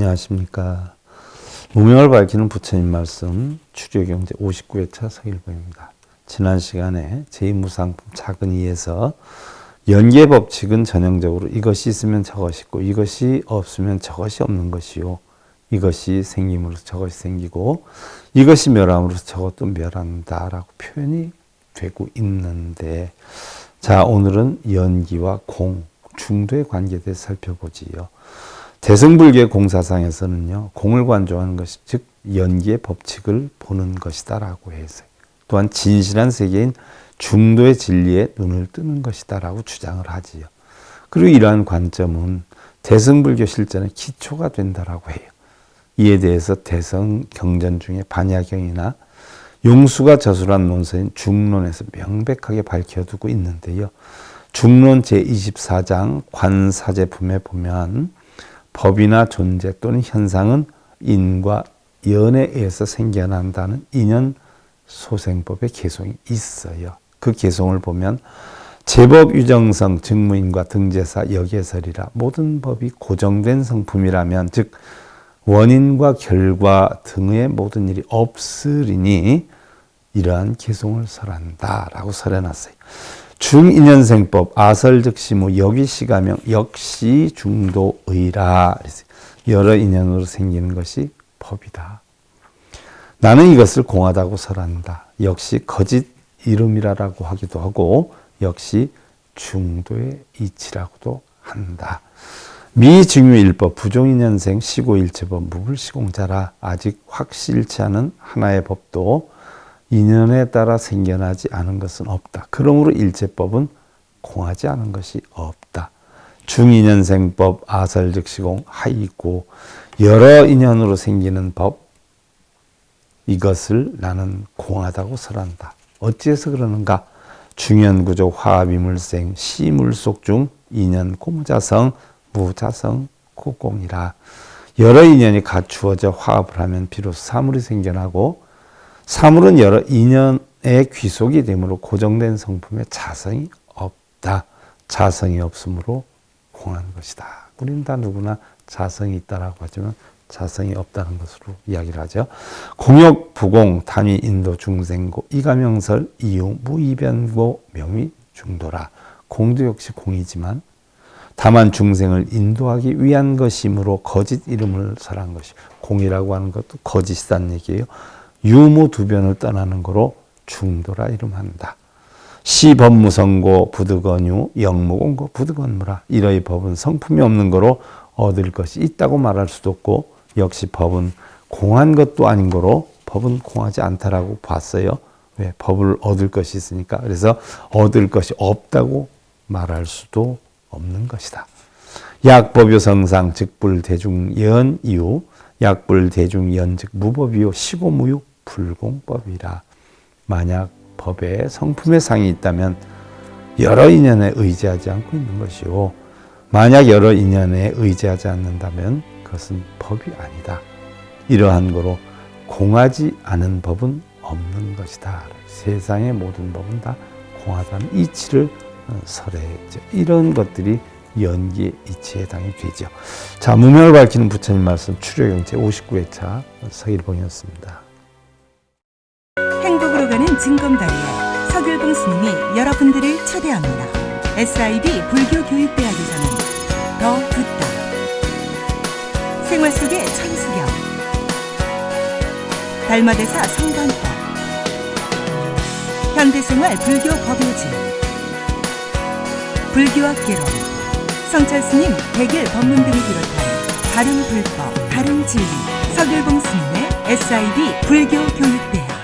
안녕하십니까. 무명을 밝히는 부처님 말씀 출애경제 59회차 서일봉입니다. 지난 시간에 제2무상품 작은 이에서 연계 법칙은 전형적으로 이것이 있으면 저것이 있고 이것이 없으면 저것이 없는 것이요. 이것이 생김으로써 저것이 생기고 이것이 멸함으로써 저것도 멸한다라고 표현이 되고 있는데, 자, 오늘은 연기와 공, 중도의 관계에 대해서 살펴보지요. 대승불교의 공사상에서는요, 공을 관조하는 것이 즉 연기의 법칙을 보는 것이다라고 해서, 또한 진실한 세계인 중도의 진리에 눈을 뜨는 것이다라고 주장을 하지요. 그리고 이러한 관점은 대승불교 실전의 기초가 된다라고 해요. 이에 대해서 대성 경전 중에 반야경이나 용수가 저술한 논서인 중론에서 명백하게 밝혀두고 있는데요. 중론 제24장 관사제품에 보면 법이나 존재 또는 현상은 인과 연에 의해서 생겨난다는 인연 소생법의 개송이 있어요. 그 개송을 보면 제법 유정성 증무인과 등재사 역예설이라 모든 법이 고정된 성품이라면 즉 원인과 결과 등의 모든 일이 없으리니 이러한 개송을 설한다라고 설해놨어요. 중인연생법 아설즉시무 여기시가명 역시 중도의라. 여러 인연으로 생기는 것이 법이다. 나는 이것을 공하다고 설한다. 역시 거짓 이름이라고 하기도 하고 역시 중도의 이치라고도 한다. 미증유일법 부종인연생 시고일체법 무불시공자라. 아직 확실치 않은 하나의 법도 인연에 따라 생겨나지 않은 것은 없다. 그러므로 일체법은 공하지 않은 것이 없다. 중인연생법 아설즉시공 하이고 여러 인연으로 생기는 법, 이것을 나는 공하다고 설한다. 어찌해서 그러는가? 중연구조 화합이물생 시물속 중 인연 고무자성 무자성 고공이라. 여러 인연이 갖추어져 화합을 하면 비로소 사물이 생겨나고 사물은 여러 인연의 귀속이 되므로 고정된 성품에 자성이 없다. 자성이 없으므로 공한 것이다. 우리는 다 누구나 자성이 있다라고 하지만 자성이 없다는 것으로 이야기를 하죠. 공역 부공 단위 인도 중생고 이가명설 이용 무이변고 명위 중도라. 공도 역시 공이지만 다만 중생을 인도하기 위한 것이므로 거짓 이름을 설한 것이, 공이라고 하는 것도 거짓이란 얘기예요. 유무 두변을 떠나는 거로 중도라 이름한다. 시법무성고 부득언유 영무공고 부득언무라. 이러이 법은 성품이 없는 거로 얻을 것이 있다고 말할 수도 없고 역시 법은 공한 것도 아닌 거로 법은 공하지 않다라고 봤어요. 왜? 법을 얻을 것이 있으니까. 그래서 얻을 것이 없다고 말할 수도 없는 것이다. 약법유성상 즉불대중연 이후 약불대중연 즉 무법이요 시고무유 불공법이라. 만약 법에 성품의 상이 있다면 여러 인연에 의지하지 않고 있는 것이요, 만약 여러 인연에 의지하지 않는다면 그것은 법이 아니다. 이러한 거로 공하지 않은 법은 없는 것이다. 세상의 모든 법은 다 공하다는 이치를 설해야죠. 이런 것들이 연기의 이치에 해당이 되죠. 자, 무명을 밝히는 부처님 말씀 출애경제 59회차 서일봉이었습니다. 행복으로 가는 징검다리에 서길봉 스님이 여러분들을 초대합니다. SIB 불교교육대학에서는 더 듣다, 생활 속의 천수경, 달마대사 성관법, 현대생활 불교 법요지, 불교학개론, 성철스님 백일 법문 등을 비롯한 다른 불법, 다른 진리, 서길봉 스님의 SIB 불교교육대학.